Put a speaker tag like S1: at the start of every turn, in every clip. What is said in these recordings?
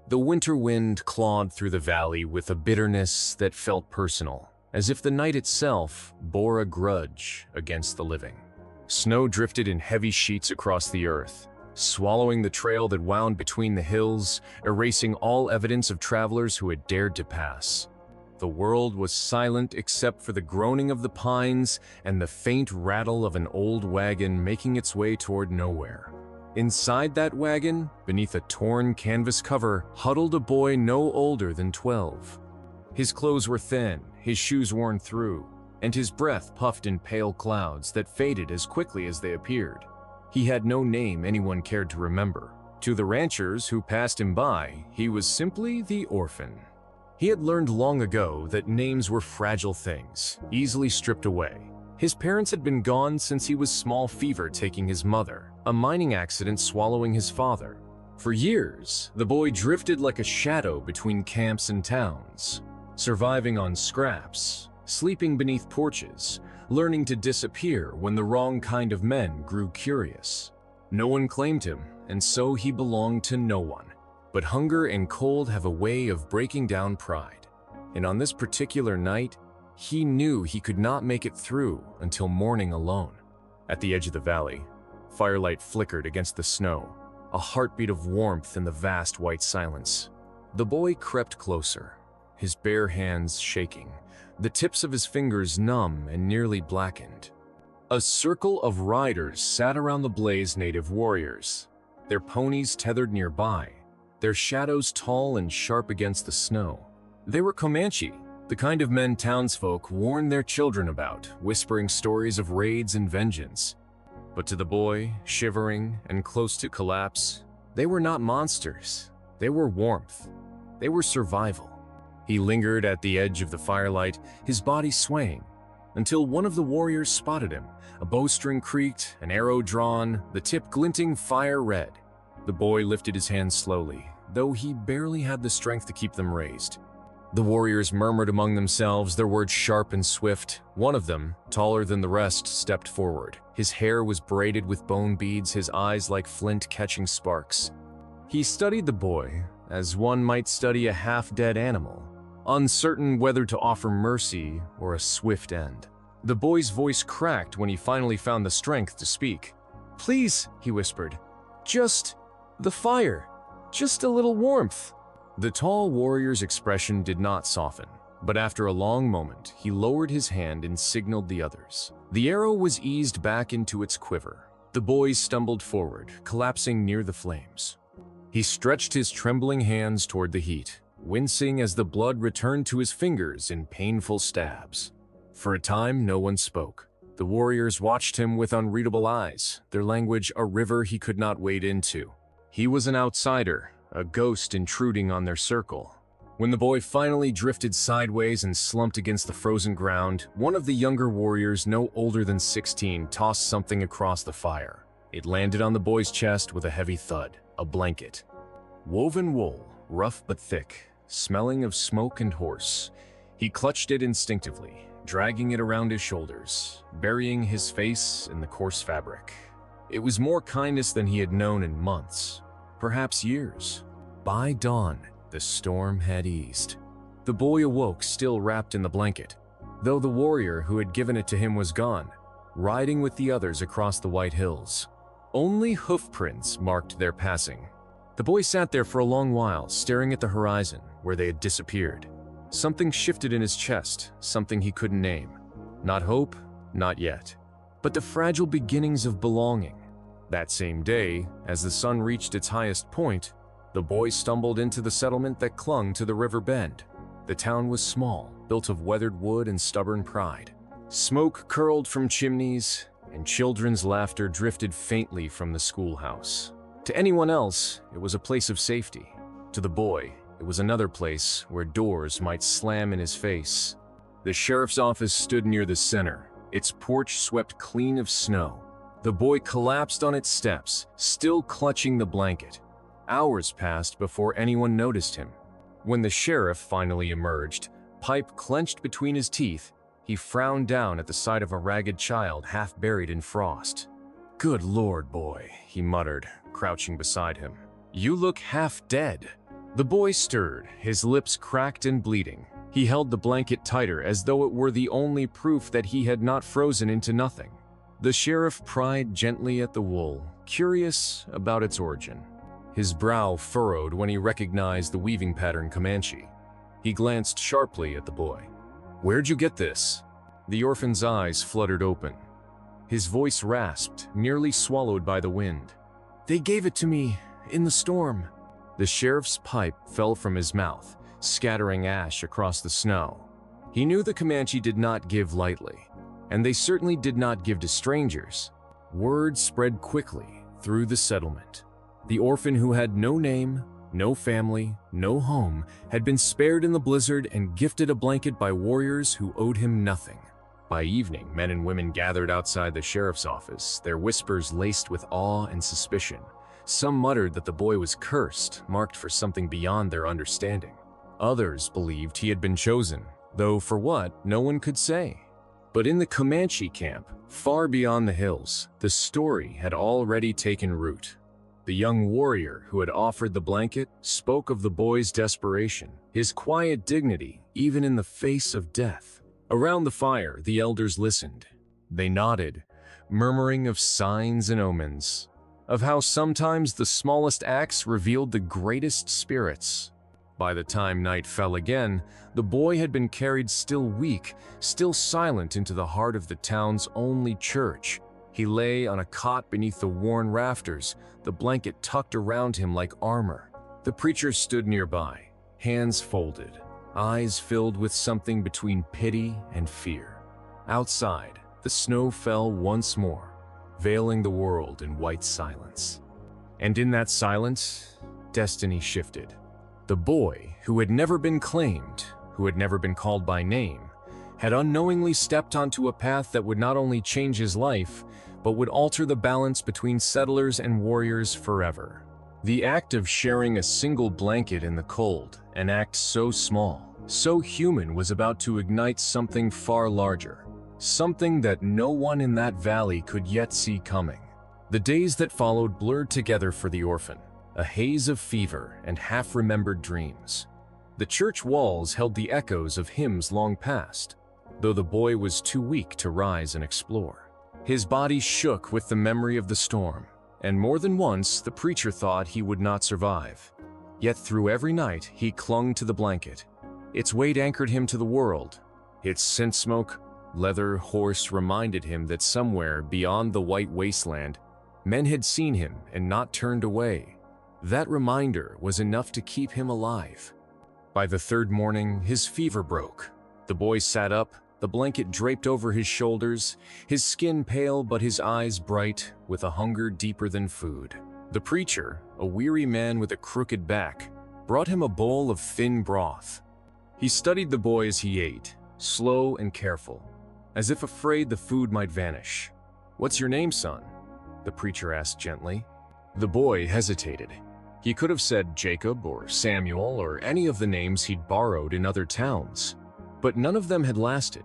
S1: The winter wind clawed through the valley with a bitterness that felt personal, as if the night itself bore a grudge against the living. Snow drifted in heavy sheets across the earth, swallowing the trail that wound between the hills, erasing all evidence of travelers who had dared to pass. The world was silent except for the groaning of the pines and the faint rattle of an old wagon making its way toward nowhere. Inside that wagon, beneath a torn canvas cover, huddled a boy no older than 12. His clothes were thin, his shoes worn through, and his breath puffed in pale clouds that faded as quickly as they appeared. He had no name anyone cared to remember. To the ranchers who passed him by, he was simply the Orphan. He had learned long ago that names were fragile things, easily stripped away. His parents had been gone since he was small fever taking his mother, a mining accident swallowing his father. For years, the boy drifted like a shadow between camps and towns, surviving on scraps, sleeping beneath porches, learning to disappear when the wrong kind of men grew curious. No one claimed him, and so he belonged to no one. But hunger and cold have a way of breaking down pride. And on this particular night, he knew he could not make it through until morning alone. At the edge of the valley, firelight flickered against the snow, a heartbeat of warmth in the vast white silence. The boy crept closer, his bare hands shaking, the tips of his fingers numb and nearly blackened. A circle of riders sat around the blaze, native warriors, their ponies tethered nearby, their shadows tall and sharp against the snow. They were Comanche, the kind of men townsfolk warned their children about, whispering stories of raids and vengeance. But to the boy, shivering and close to collapse, they were not monsters. They were warmth. They were survival. He lingered at the edge of the firelight, his body swaying, until one of the warriors spotted him. A bowstring creaked, an arrow drawn, the tip glinting fire red. The boy lifted his hands slowly, though he barely had the strength to keep them raised. The warriors murmured among themselves, their words sharp and swift. One of them, taller than the rest, stepped forward. His hair was braided with bone beads, his eyes like flint catching sparks. He studied the boy as one might study a half-dead animal, uncertain whether to offer mercy or a swift end. The boy's voice cracked when he finally found the strength to speak. "Please," he whispered, "just the fire, just a little warmth." The tall warrior's expression did not soften, but after a long moment, he lowered his hand and signaled the others. The arrow was eased back into its quiver. The boy stumbled forward, collapsing near the flames. He stretched his trembling hands toward the heat, wincing as the blood returned to his fingers in painful stabs. For a time, no one spoke. The warriors watched him with unreadable eyes, their language a river he could not wade into. He was an outsider, a ghost intruding on their circle. When the boy finally drifted sideways and slumped against the frozen ground, one of the younger warriors, no older than 16, tossed something across the fire. It landed on the boy's chest with a heavy thud, a blanket. Woven wool, rough but thick, smelling of smoke and horse. He clutched it instinctively, dragging it around his shoulders, burying his face in the coarse fabric. It was more kindness than he had known in months, perhaps years. By dawn, the storm had eased. The boy awoke, still wrapped in the blanket, though the warrior who had given it to him was gone, riding with the others across the white hills. Only hoofprints marked their passing. The boy sat there for a long while, staring at the horizon, where they had disappeared. Something shifted in his chest, something he couldn't name. Not hope, not yet, but the fragile beginnings of belonging. That same day, as the sun reached its highest point, the boy stumbled into the settlement that clung to the river bend. The town was small, built of weathered wood and stubborn pride. Smoke curled from chimneys, and children's laughter drifted faintly from the schoolhouse. To anyone else, it was a place of safety. To the boy, it was another place where doors might slam in his face. The sheriff's office stood near the center, its porch swept clean of snow. The boy collapsed on its steps, still clutching the blanket. Hours passed before anyone noticed him. When the sheriff finally emerged, pipe clenched between his teeth, he frowned down at the sight of a ragged child half buried in frost. "Good Lord, boy," he muttered, crouching beside him. "You look half dead." The boy stirred, his lips cracked and bleeding. He held the blanket tighter as though it were the only proof that he had not frozen into nothing. The sheriff pried gently at the wool, curious about its origin. His brow furrowed when he recognized the weaving pattern Comanche. He glanced sharply at the boy. "Where'd you get this?" The orphan's eyes fluttered open. His voice rasped, nearly swallowed by the wind. "They gave it to me in the storm." The sheriff's pipe fell from his mouth, scattering ash across the snow. He knew the Comanche did not give lightly, and they certainly did not give to strangers. Word spread quickly through the settlement. The orphan who had no name, no family, no home, had been spared in the blizzard and gifted a blanket by warriors who owed him nothing. By evening, men and women gathered outside the sheriff's office, their whispers laced with awe and suspicion. Some muttered that the boy was cursed, marked for something beyond their understanding. Others believed he had been chosen, though for what, no one could say. But in the Comanche camp, far beyond the hills, the story had already taken root. The young warrior who had offered the blanket spoke of the boy's desperation, his quiet dignity, even in the face of death. Around the fire, the elders listened. They nodded, murmuring of signs and omens, of how sometimes the smallest acts revealed the greatest spirits. By the time night fell again, the boy had been carried still weak, still silent into the heart of the town's only church. He lay on a cot beneath the worn rafters, the blanket tucked around him like armor. The preacher stood nearby, hands folded, eyes filled with something between pity and fear. Outside, the snow fell once more, veiling the world in white silence. And in that silence, destiny shifted. The boy, who had never been claimed, who had never been called by name, had unknowingly stepped onto a path that would not only change his life, but would alter the balance between settlers and warriors forever. The act of sharing a single blanket in the cold, an act so small, so human, was about to ignite something far larger, something that no one in that valley could yet see coming. The days that followed blurred together for the orphan, a haze of fever and half-remembered dreams. The church walls held the echoes of hymns long past, though the boy was too weak to rise and explore. His body shook with the memory of the storm, and more than once the preacher thought he would not survive. Yet through every night he clung to the blanket. Its weight anchored him to the world. Its scent smoke, leather, horse reminded him that somewhere beyond the white wasteland, men had seen him and not turned away. That reminder was enough to keep him alive. By the third morning, his fever broke. The boy sat up, the blanket draped over his shoulders, his skin pale but his eyes bright, with a hunger deeper than food. The preacher, a weary man with a crooked back, brought him a bowl of thin broth. He studied the boy as he ate, slow and careful, as if afraid the food might vanish. "What's your name, son?" the preacher asked gently. The boy hesitated. He could have said Jacob or Samuel or any of the names he'd borrowed in other towns, but none of them had lasted.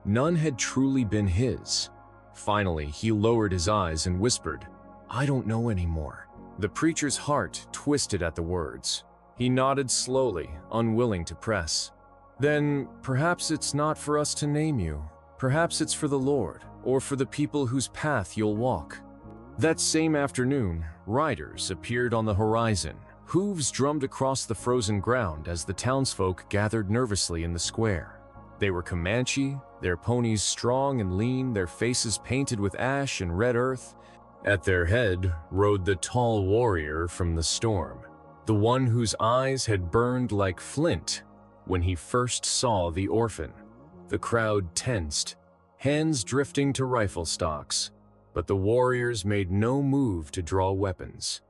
S1: None had truly been his. Finally, he lowered his eyes and whispered, "I don't know anymore." The preacher's heart twisted at the words. He nodded slowly, unwilling to press. "Then perhaps it's not for us to name you. Perhaps it's for the Lord, or for the people whose path you'll walk." That same afternoon, riders appeared on the horizon. Hooves drummed across the frozen ground as the townsfolk gathered nervously in the square. They were Comanche, their ponies strong and lean, their faces painted with ash and red earth. At their head rode the tall warrior from the storm, the one whose eyes had burned like flint when he first saw the orphan. The crowd tensed, hands drifting to rifle stocks. But the warriors made no move to draw weapons.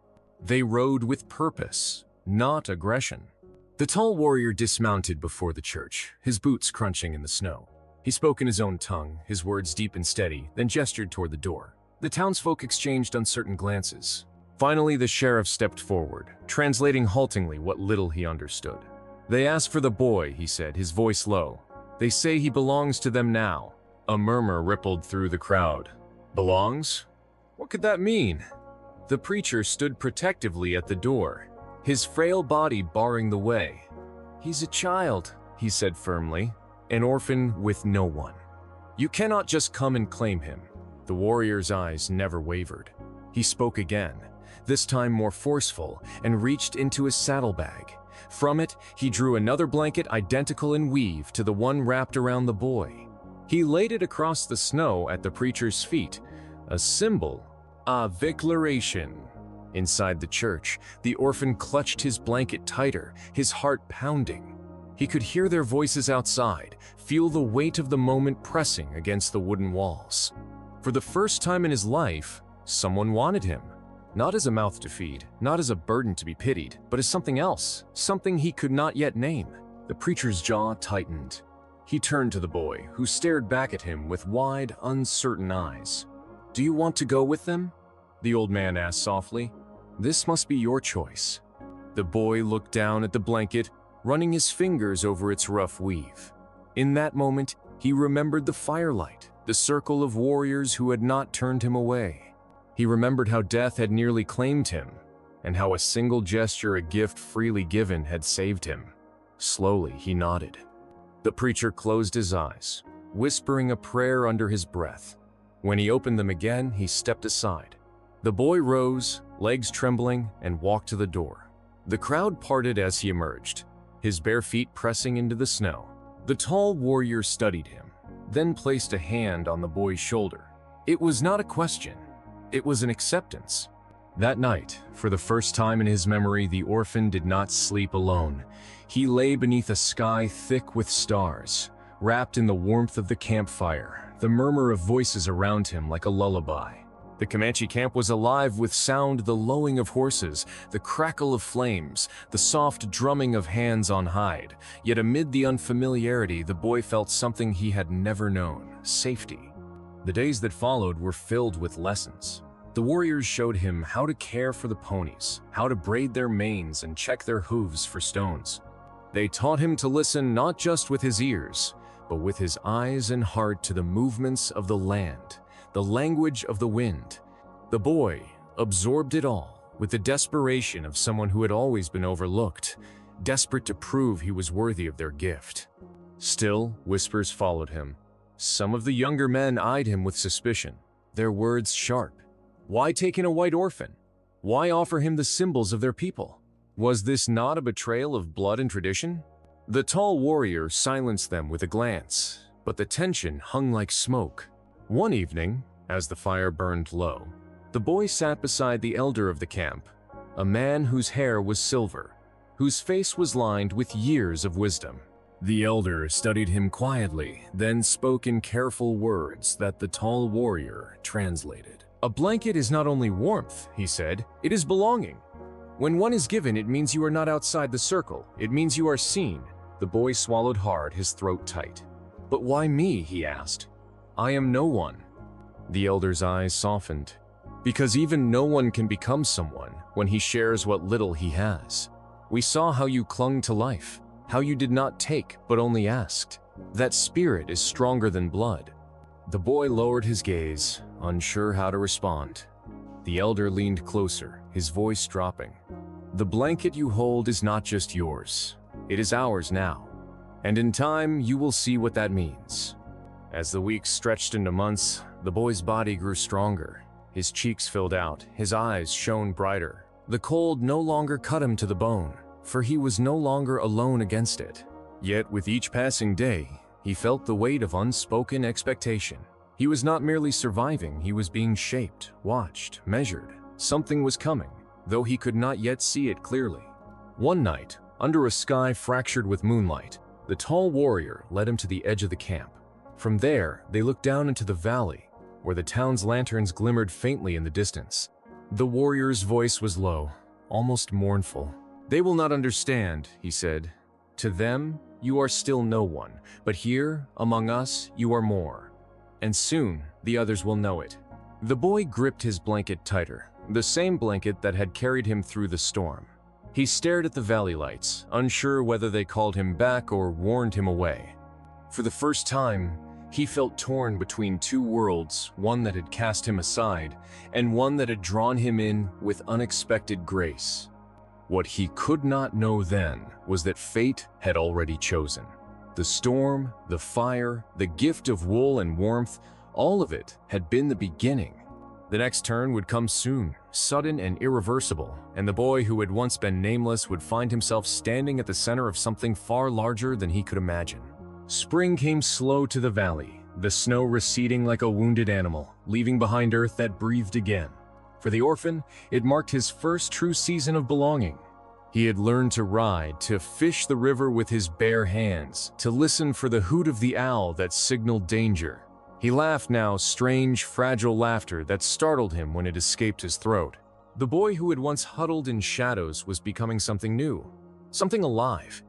S1: They rode with purpose, not aggression. The tall warrior dismounted before the church, his boots crunching in the snow. He spoke in his own tongue, his words deep and steady, then gestured toward the door. The townsfolk exchanged uncertain glances. Finally, the sheriff stepped forward, translating haltingly what little he understood. "They asked for the boy," he said, his voice low. "They say he belongs to them now." A murmur rippled through the crowd. "Belongs? What could that mean?" The preacher stood protectively at the door, his frail body barring the way. "He's a child," he said firmly, "an orphan with no one. You cannot just come and claim him." The warrior's eyes never wavered. He spoke again, this time more forceful, and reached into his saddlebag. From it, he drew another blanket identical in weave to the one wrapped around the boy. He laid it across the snow at the preacher's feet, a symbol, a declaration. Inside the church, the orphan clutched his blanket tighter, his heart pounding. He could hear their voices outside, feel the weight of the moment pressing against the wooden walls. For the first time in his life, someone wanted him. Not as a mouth to feed, not as a burden to be pitied, but as something else, something he could not yet name. The preacher's jaw tightened. He turned to the boy, who stared back at him with wide, uncertain eyes. "Do you want to go with them?" the old man asked softly. "This must be your choice." The boy looked down at the blanket, running his fingers over its rough weave. In that moment, he remembered the firelight, the circle of warriors who had not turned him away. He remembered how death had nearly claimed him, and how a single gesture, a gift freely given, had saved him. Slowly, he nodded. The preacher closed his eyes, whispering a prayer under his breath. When he opened them again, he stepped aside. The boy rose, legs trembling, and walked to the door. The crowd parted as he emerged, his bare feet pressing into the snow. The tall warrior studied him, then placed a hand on the boy's shoulder. It was not a question. It was an acceptance. That night, for the first time in his memory, the orphan did not sleep alone. He lay beneath a sky thick with stars, wrapped in the warmth of the campfire, the murmur of voices around him like a lullaby. The Comanche camp was alive with sound, the lowing of horses, the crackle of flames, the soft drumming of hands on hide. Yet amid the unfamiliarity, the boy felt something he had never known: safety. The days that followed were filled with lessons. The warriors showed him how to care for the ponies, how to braid their manes and check their hooves for stones. They taught him to listen not just with his ears, but with his eyes and heart to the movements of the land, the language of the wind. The boy absorbed it all with the desperation of someone who had always been overlooked, desperate to prove he was worthy of their gift. Still, whispers followed him. Some of the younger men eyed him with suspicion, their words sharp. Why take in a white orphan? Why offer him the symbols of their people? Was this not a betrayal of blood and tradition? The tall warrior silenced them with a glance, but the tension hung like smoke. One evening, as the fire burned low, the boy sat beside the elder of the camp, a man whose hair was silver, whose face was lined with years of wisdom. The elder studied him quietly, then spoke in careful words that the tall warrior translated. "A blanket is not only warmth," he said, "it is belonging. When one is given, it means you are not outside the circle. It means you are seen." The boy swallowed hard, his throat tight. "But why me?" he asked. "I am no one." The elder's eyes softened. "Because even no one can become someone when he shares what little he has. We saw how you clung to life, how you did not take but only asked. That spirit is stronger than blood." The boy lowered his gaze, unsure how to respond. The elder leaned closer, his voice dropping. "The blanket you hold is not just yours. It is ours now. And in time, you will see what that means." As the weeks stretched into months, the boy's body grew stronger. His cheeks filled out, his eyes shone brighter. The cold no longer cut him to the bone, for he was no longer alone against it. Yet with each passing day, he felt the weight of unspoken expectation. He was not merely surviving, he was being shaped, watched, measured. Something was coming, though he could not yet see it clearly. One night, under a sky fractured with moonlight, the tall warrior led him to the edge of the camp. From there, they looked down into the valley, where the town's lanterns glimmered faintly in the distance. The warrior's voice was low, almost mournful. "They will not understand," he said. "To them, you are still no one, but here, among us, you are more. And soon, the others will know it." The boy gripped his blanket tighter, the same blanket that had carried him through the storm. He stared at the valley lights, unsure whether they called him back or warned him away. For the first time, he felt torn between two worlds, one that had cast him aside, and one that had drawn him in with unexpected grace. What he could not know then was that fate had already chosen. The storm, the fire, the gift of wool and warmth, all of it had been the beginning. The next turn would come soon, sudden and irreversible, and the boy who had once been nameless would find himself standing at the center of something far larger than he could imagine. Spring came slow to the valley, the snow receding like a wounded animal, leaving behind earth that breathed again. For the orphan, it marked his first true season of belonging. He had learned to ride, to fish the river with his bare hands, to listen for the hoot of the owl that signaled danger. He laughed now, strange, fragile laughter that startled him when it escaped his throat. The boy who had once huddled in shadows was becoming something new, something alive.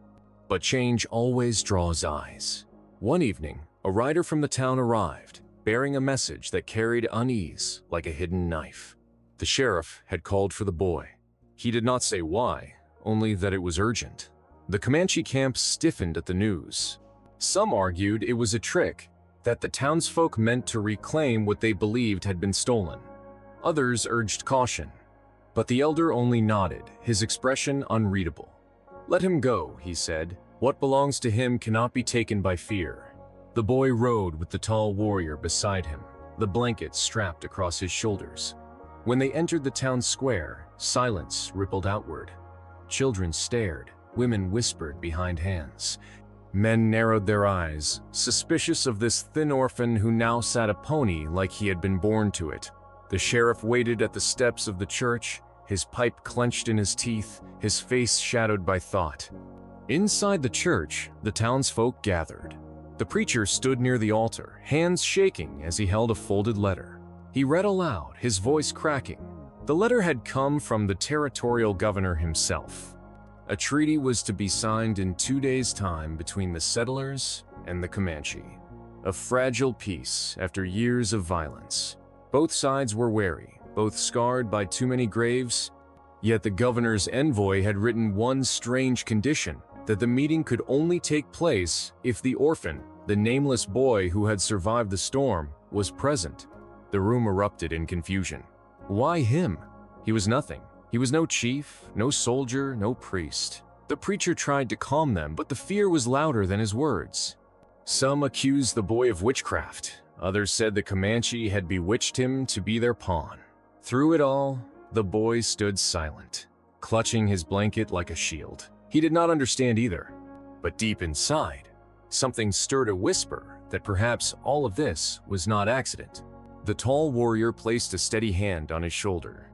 S1: But change always draws eyes. One evening, a rider from the town arrived, bearing a message that carried unease like a hidden knife. The sheriff had called for the boy. He did not say why, only that it was urgent. The Comanche camp stiffened at the news. Some argued it was a trick, that the townsfolk meant to reclaim what they believed had been stolen. Others urged caution, but the elder only nodded, his expression unreadable. "Let him go," he said. "What belongs to him cannot be taken by fear." The boy rode with the tall warrior beside him, the blanket strapped across his shoulders. When they entered the town square, silence rippled outward. Children stared, women whispered behind hands. Men narrowed their eyes, suspicious of this thin orphan who now sat a pony like he had been born to it. The sheriff waited at the steps of the church, his pipe clenched in his teeth, his face shadowed by thought. Inside the church, the townsfolk gathered. The preacher stood near the altar, hands shaking as he held a folded letter. He read aloud, his voice cracking. The letter had come from the territorial governor himself. A treaty was to be signed in 2 days' time between the settlers and the Comanche. A fragile peace after years of violence. Both sides were wary, both scarred by too many graves. Yet the governor's envoy had written one strange condition, that the meeting could only take place if the orphan, the nameless boy who had survived the storm, was present. The room erupted in confusion. Why him? He was nothing. He was no chief, no soldier, no priest. The preacher tried to calm them, but the fear was louder than his words. Some accused the boy of witchcraft. Others said the Comanche had bewitched him to be their pawn. Through it all, the boy stood silent, clutching his blanket like a shield. He did not understand either. But deep inside, something stirred a whisper that perhaps all of this was not accident. The tall warrior placed a steady hand on his shoulder.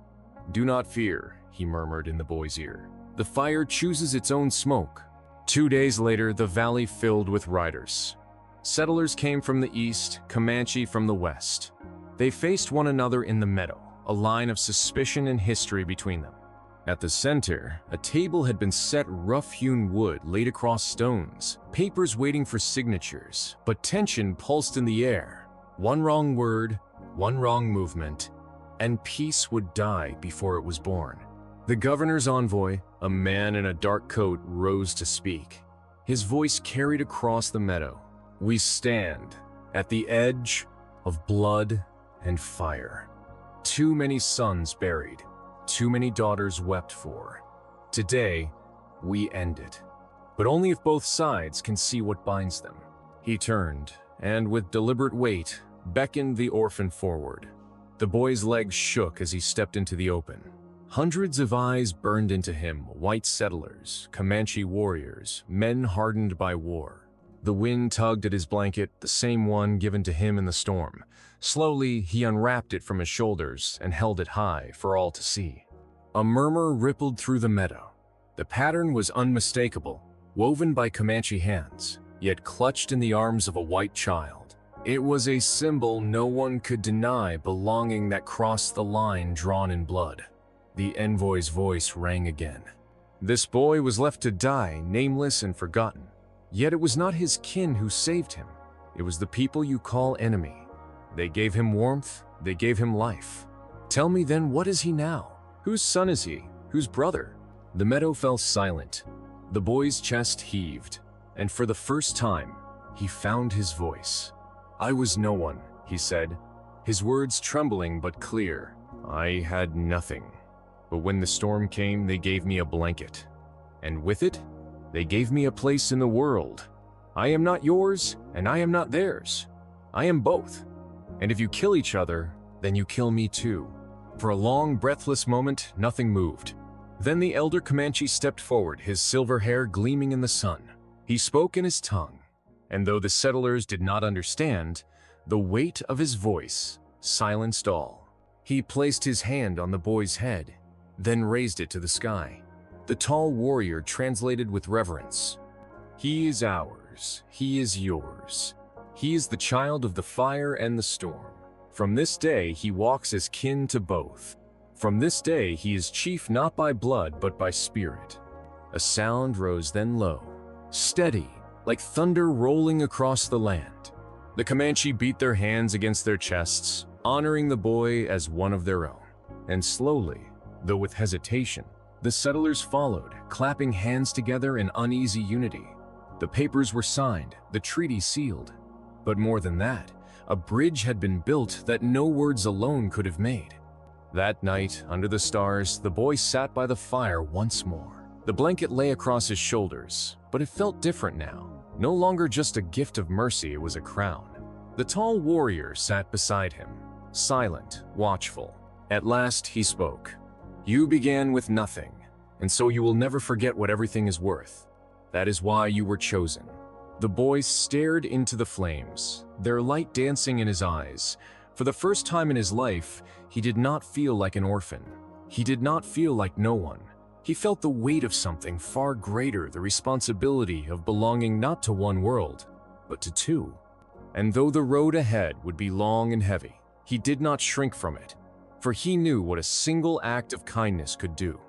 S1: "Do not fear," he murmured in the boy's ear. "The fire chooses its own smoke." 2 days later, the valley filled with riders. Settlers came from the east, Comanche from the west. They faced one another in the meadow, a line of suspicion and history between them. At the center, a table had been set, rough-hewn wood laid across stones, papers waiting for signatures, but tension pulsed in the air. One wrong word, one wrong movement, and peace would die before it was born. The governor's envoy, a man in a dark coat, rose to speak. His voice carried across the meadow. "We stand at the edge of blood and fire. Too many sons buried, too many daughters wept for. Today, we end it. But only if both sides can see what binds them." He turned, and with deliberate weight, beckoned the orphan forward. The boy's legs shook as he stepped into the open. Hundreds of eyes burned into him, white settlers, Comanche warriors, men hardened by war. The wind tugged at his blanket, the same one given to him in the storm. Slowly, he unwrapped it from his shoulders and held it high for all to see. A murmur rippled through the meadow. The pattern was unmistakable, woven by Comanche hands, yet clutched in the arms of a white child. It was a symbol no one could deny, belonging that crossed the line drawn in blood. The envoy's voice rang again. This boy was left to die, nameless and forgotten. Yet it was not his kin who saved him. It was the people you call enemy. They gave him warmth, they gave him life. Tell me then, what is he now? Whose son is he? Whose brother? The meadow fell silent. The boy's chest heaved, and for the first time, he found his voice. "I was no one," he said, his words trembling but clear. "I had nothing. But when the storm came, they gave me a blanket. And with it, they gave me a place in the world. I am not yours, and I am not theirs. I am both. And if you kill each other, then you kill me too." For a long, breathless moment, nothing moved. Then the elder Comanche stepped forward, his silver hair gleaming in the sun. He spoke in his tongue, and though the settlers did not understand, the weight of his voice silenced all. He placed his hand on the boy's head, then raised it to the sky. The tall warrior translated with reverence. "He is ours, he is yours. He is the child of the fire and the storm. From this day he walks as kin to both. From this day he is chief not by blood but by spirit." A sound rose then low, steady, like thunder rolling across the land. The Comanche beat their hands against their chests, honoring the boy as one of their own. And slowly, though with hesitation, the settlers followed, clapping hands together in uneasy unity. The papers were signed, the treaty sealed. But more than that, a bridge had been built that no words alone could have made. That night, under the stars, the boy sat by the fire once more. The blanket lay across his shoulders, but it felt different now. No longer just a gift of mercy, it was a crown. The tall warrior sat beside him, silent, watchful. At last he spoke. "You began with nothing, and so you will never forget what everything is worth. That is why you were chosen." The boy stared into the flames, their light dancing in his eyes. For the first time in his life, he did not feel like an orphan. He did not feel like no one. He felt the weight of something far greater, the responsibility of belonging not to one world, but to two. And though the road ahead would be long and heavy, he did not shrink from it, for he knew what a single act of kindness could do.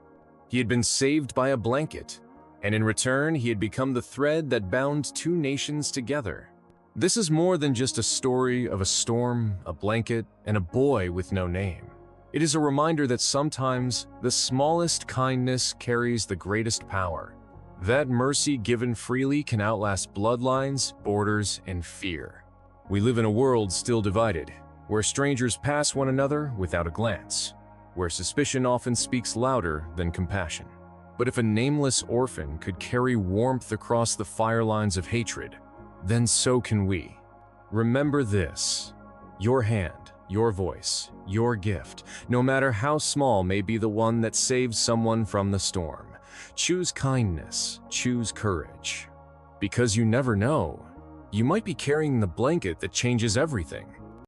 S1: He had been saved by a blanket, and in return he had become the thread that bound two nations together. This is more than just a story of a storm, a blanket, and a boy with no name. It is a reminder that sometimes the smallest kindness carries the greatest power. That mercy given freely can outlast bloodlines, borders, and fear. We live in a world still divided, where strangers pass one another without a glance, where suspicion often speaks louder than compassion. But if a nameless orphan could carry warmth across the fire lines of hatred, then so can we. Remember this: your hand, your voice, your gift, no matter how small, may be the one that saves someone from the storm. Choose kindness, choose courage. Because you never know, you might be carrying the blanket that changes everything.